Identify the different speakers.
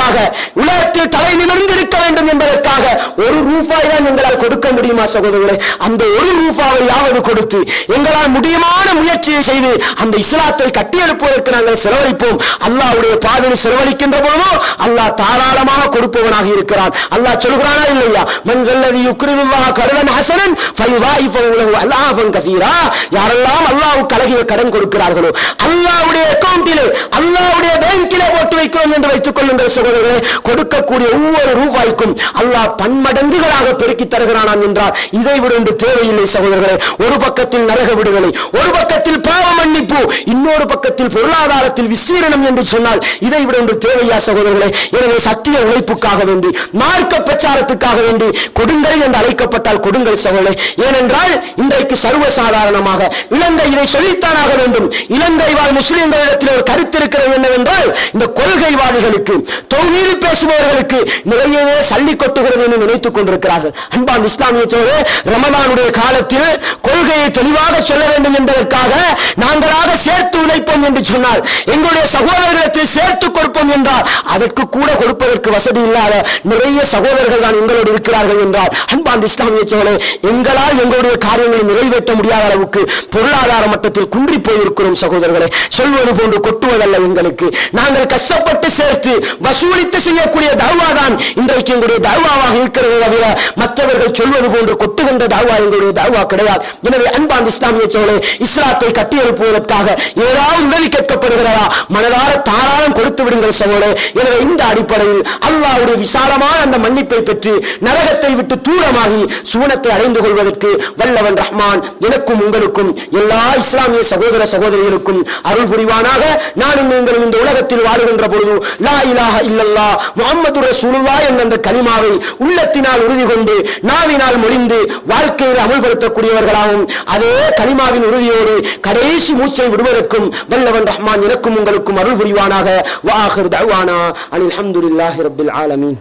Speaker 1: என்பதற்காக, உலகத்தில் தலை நிமிர்ந்து இருக்க வேண்டும் என்பதற்காக ஒரு ரூபாய் தான் எங்களால் கொடுக்க முடியுமா சகோதரர்களே? அந்த ஒரு ரூபாவையாவது கொடுத்து எங்களால் முடியுமான முயற்சியை செய்து அந்த இஸ்லாத்தை கட்டியெழுப்புவதற்கு நாங்கள் செலவழிப்போம். அல்லாஹ்வுடைய பாதையில் செலவழிக்கின்ற போதோ அல்லாஹ் தாராளமாக கொடுப்பவனாக இருக்கிறான். அல்லாஹ் சொல்கிறானா இல்லையா? மன் ஸல்லதி யுக்ரிதுல்லாஹ கர்தன் ஹஸனன் ஃபயுதாயிஃபு லஹு அலாஃபன் கஸீரா. யாரெல்லாம் அல்லாஹ்வுக்கு அழகிய கடன் கொடுக்கிறார்களோ அல்லாஹ்வுடைய அக்கவுண்டிலே, அல்லாஹ்வுடைய பேங்கிலே போட்டு வைக்கிறோம் என்று வைத்துக் கொள்ளுங்கள் சகோதரர்களே, கொடுக்கக்கூடிய ஒவ்வொரு ரூபாய்க்கும் அல்லாஹ் பன்மடங்குகளாக பெருக்கி தருகிறான் என்றால் இதை விட ஒன்று தேவையில்லை சகோதரர்களே. ஒரு பக்கத்தில் நரக விடுதலை, ஒரு பக்கத்தில் பாவ மன்னிப்பு, இன்னொரு பக்கத்தில் பொருளாதாரத்தில் விசீரணம் என்று சொன்னால் இதை விட ஒன்று தேவையா சகோதரர்களே? எனவே சத்திய உழைப்புக்காக வேண்டி, மார்க்க பிரச்சாரத்துக்காக வேண்டி கொடுங்கள் என்று அழைக்கப்பட்டால் கொடுங்கள் சகோதரர்களே. ஏனென்றால் இன்றைக்கு சர்வசாதாரணமாக இலங்கை இதை சொல்லித்தானாக வேண்டும். இலங்கை வாழ் முஸ்லிம்களிடத்தில் ஒரு கருத்து இருக்கிறது என்னவென்றால், இந்த கொள்கைவாதிகளுக்கு, தௌஹீத் பேசுபவர்களுக்கு நிறையவே சல்லி கொட்டுகிறது என்று நினைத்துக் கொண்டிருக்கிறார்கள். அன்பான் இஸ்லாமிய சோழே, ரமலானுடைய காலத்தில் கொள்கையை தெளிவாக சொல்ல வேண்டும் என்பதற்காக நாங்களாக சேர்த்து உழைப்போம் என்று சொன்னால், எங்களுடைய சகோதரர்களிடத்தில் சேர்த்து கொடுப்போம் என்றால் அதற்கு கூட கொடுப்பதற்கு வசதி இல்லாத நிறைய சகோதரர்கள் தான் எங்களோடு இருக்கிறார்கள் என்றால், அன்பான் இஸ்லாமிய சோழே, எங்களால் எங்களுடைய காரியங்களை நிறைவேற்ற முடியாத அளவுக்கு பொருளாதார மட்டத்தில் குன்றி போயிருக்கிறோம் சகோதரர்களே. சொல்வது போன்று கொட்டுவதல்ல எங்களுக்கு. நாங்கள் கஷ்டப்பட்டு சேர்த்து வசூலித்து செய்யக்கூடிய தஅவா தான் இன்றைக்கு எங்களுடைய தஅவாவாக இருக்கிறது தவிர மற்றவர்கள் சொல்வது போன்று கொட்டுகின்ற தஅவா எங்களுடைய தஅவா கிடையாது. எனவே அன்பான் இஸ்லாமிய சோழே, இஸ்லாத்தை கட்டியெழுப்புவதற்காக ஏதாவது உதவி கேட்கப்படுகிறதா, மனதார தாராளம் கொடுத்து விடுங்கள் சகோதரே. எனவே இந்த அடிப்படையில் அல்லாஹ்வுடைய விசாலமான அந்த மன்னிப்பை பெற்று நரகத்தை விட்டு தூரமாகி சுவனத்தை அடைந்து கொள்வதற்கு வல்லவன் ரஹ்மான் எனக்கும் உங்களுக்கும் எல்லா இஸ்லாமிய சகோதர சகோதரிகளுக்கும் அருள் புரிவானாக. நானும் நீங்களும் இந்த உலகத்தில் வாழுகின்ற பொழுது லா இலாஹ இல்லல்லாஹ் முஹம்மதுர் ரசூலுல்லாஹ் என்ற அந்த கலிமாவை உள்ளத்தினால் உறுதி கொண்டு நாவினால் மொழிந்து வாழ்க்கையில் அமல்படுத்தக்கூடியவர்களாகவும் அதே கலிமாவின் உறுதியோடு கடைசி மூச்சை விடுவதற்கும் வல்லவன் ரஹ்மான் எனக்கும் உங்களுக்கும் அருள் புரிவானாக. வ ஆகிர் தஅவானா அல்ஹம்துலில்லாஹி ரப்பில் ஆலமீன்.